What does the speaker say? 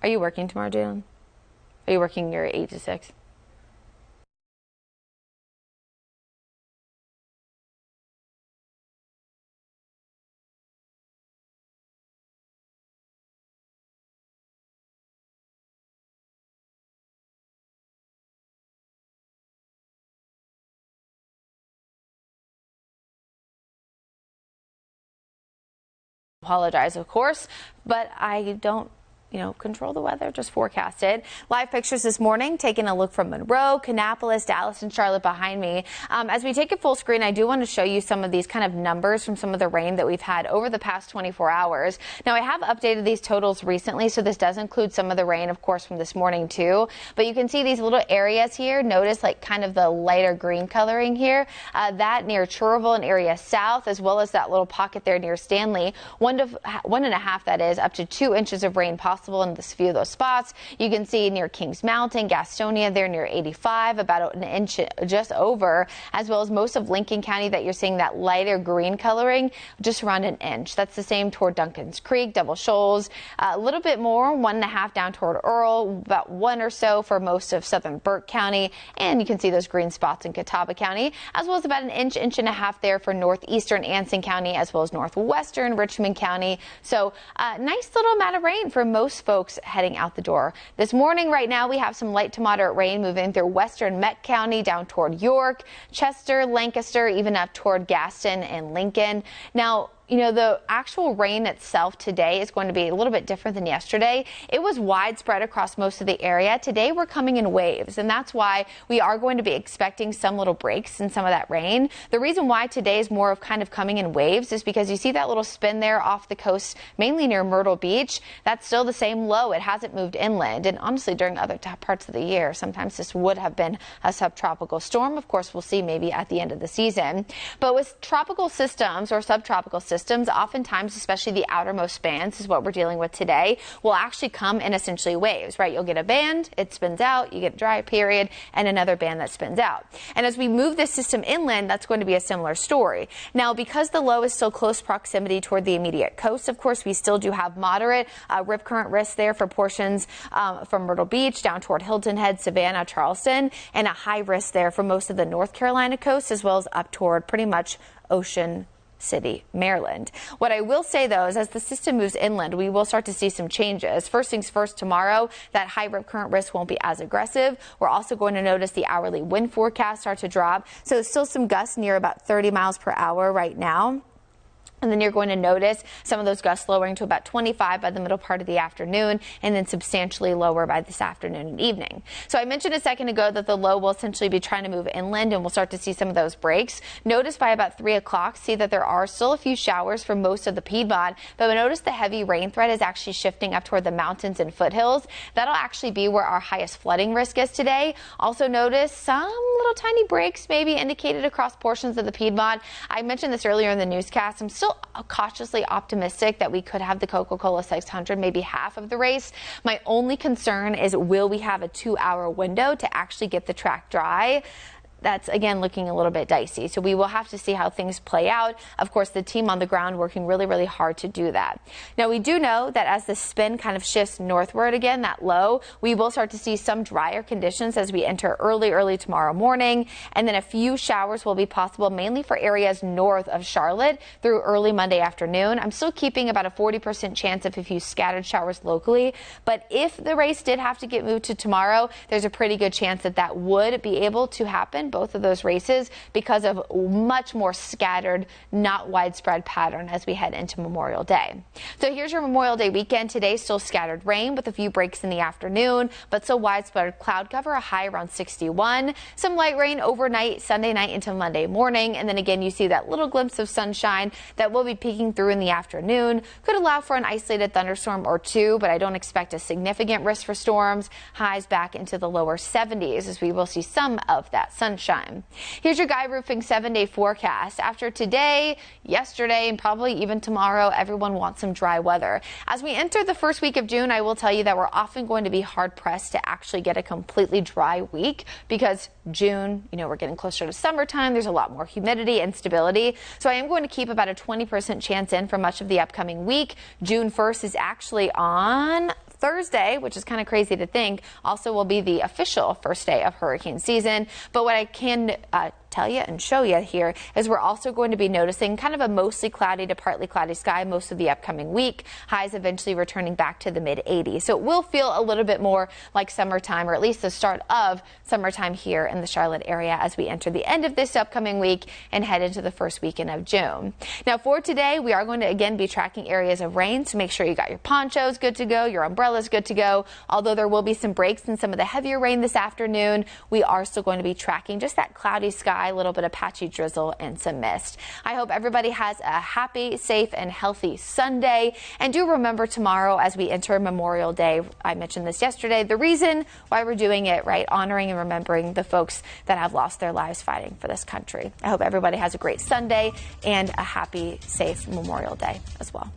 Are you working tomorrow, Jalen? Are you working your 8 to 6? Apologize, of course, but I don't control the weather, just forecast it. Live pictures this morning, taking a look from Monroe, Kannapolis, Dallas, and Charlotte behind me. As we take it full screen, I do want to show you some of these kind of numbers from some of the rain that we've had over the past 24 hours. Now, I have updated these totals recently, so this does include some of the rain, of course, from this morning too. But you can see these little areas here. Notice like kind of the lighter green coloring here. That near Cherville and area south, as well as that little pocket there near Stanley. 1.5, that is, up to 2 inches of rain possible in this few of those spots. You can see near Kings Mountain, Gastonia there near 85, about an inch just over, as well as most of Lincoln County that you're seeing that lighter green coloring, just around an inch. That's the same toward Duncan's Creek, Double Shoals, a little bit more, 1.5 down toward Earl, about 1 or so for most of southern Burke County, and you can see those green spots in Catawba County, as well as about an inch and a half there for northeastern Anson County, as well as northwestern Richmond County. So nice little amount of rain for most folks heading out the door. This morning, right now, we have some light to moderate rain moving through western Met County down toward York, Chester, Lancaster, even up toward Gaston and Lincoln. Now, the actual rain itself today is going to be a little bit different than yesterday. It was widespread across most of the area. Today we're coming in waves, and that's why we are going to be expecting some little breaks in some of that rain. The reason why today is more of kind of coming in waves is because you see that little spin there off the coast, mainly near Myrtle Beach. That's still the same low. It hasn't moved inland, and honestly, during other parts of the year, sometimes this would have been a subtropical storm. Of course, we'll see maybe at the end of the season. But with tropical systems or subtropical systems, oftentimes, especially the outermost bands is what we're dealing with today, will actually come in essentially waves, right? You'll get a band, it spins out, you get a dry period, and another band that spins out. And as we move this system inland, that's going to be a similar story. Now, because the low is still close proximity toward the immediate coast, of course, we still do have moderate rip current risk there for portions from Myrtle Beach down toward Hilton Head, Savannah, Charleston, and a high risk there for most of the North Carolina coast, as well as up toward pretty much Ocean City, Maryland. What I will say, though, is as the system moves inland, we will start to see some changes. First things first, tomorrow, that high rip current risk won't be as aggressive. We're also going to notice the hourly wind forecast start to drop. So still some gusts near about 30 miles per hour right now. And then you're going to notice some of those gusts lowering to about 25 by the middle part of the afternoon, and then substantially lower by this afternoon and evening. So I mentioned a second ago that the low will essentially be trying to move inland, and we'll start to see some of those breaks. Notice by about 3 o'clock, see that there are still a few showers for most of the Piedmont, but notice the heavy rain threat is actually shifting up toward the mountains and foothills. That'll actually be where our highest flooding risk is today. Also notice some little tiny breaks maybe indicated across portions of the Piedmont. I mentioned this earlier in the newscast. I'm still cautiously optimistic that we could have the Coca-Cola 600, maybe half of the race. My only concern is, will we have a 2-hour window to actually get the track dry? That's, again, looking a little bit dicey. So we will have to see how things play out. Of course, the team on the ground working really, really hard to do that. Now, we do know that as the spin kind of shifts northward again, that low, we will start to see some drier conditions as we enter early tomorrow morning. And then a few showers will be possible, mainly for areas north of Charlotte through early Monday afternoon. I'm still keeping about a 40% chance of a few scattered showers locally. But if the race did have to get moved to tomorrow, there's a pretty good chance that that would be able to happen, both of those races, because of much more scattered, not widespread pattern as we head into Memorial Day. So here's your Memorial Day weekend. Today, still scattered rain with a few breaks in the afternoon, but still widespread cloud cover, a high around 61. Some light rain overnight, Sunday night into Monday morning. And then again, you see that little glimpse of sunshine that will be peeking through in the afternoon. Could allow for an isolated thunderstorm or two, but I don't expect a significant risk for storms. Highs back into the lower 70s as we will see some of that sunshine. Here's your Guy Roofing 7-day forecast. After today, yesterday, and probably even tomorrow, everyone wants some dry weather. As we enter the first week of June, I will tell you that we're often going to be hard pressed to actually get a completely dry week, because June, we're getting closer to summertime. There's a lot more humidity and stability. So I am going to keep about a 20% chance in for much of the upcoming week. June 1st is actually on Thursday, which is kind of crazy to think, also will be the official first day of hurricane season. But what I can tell you and show you here is we're also going to be noticing kind of a mostly cloudy to partly cloudy sky most of the upcoming week. Highs eventually returning back to the mid 80s. So it will feel a little bit more like summertime, or at least the start of summertime here in the Charlotte area as we enter the end of this upcoming week and head into the first weekend of June. Now for today, we are going to again be tracking areas of rain, so make sure you got your ponchos good to go, your umbrellas good to go. Although there will be some breaks in some of the heavier rain this afternoon, we are still going to be tracking just that cloudy sky, a little bit of patchy drizzle and some mist. I hope everybody has a happy, safe, and healthy Sunday. And do remember tomorrow as we enter Memorial Day, I mentioned this yesterday, the reason why we're doing it, right? Honoring and remembering the folks that have lost their lives fighting for this country. I hope everybody has a great Sunday and a happy, safe Memorial Day as well.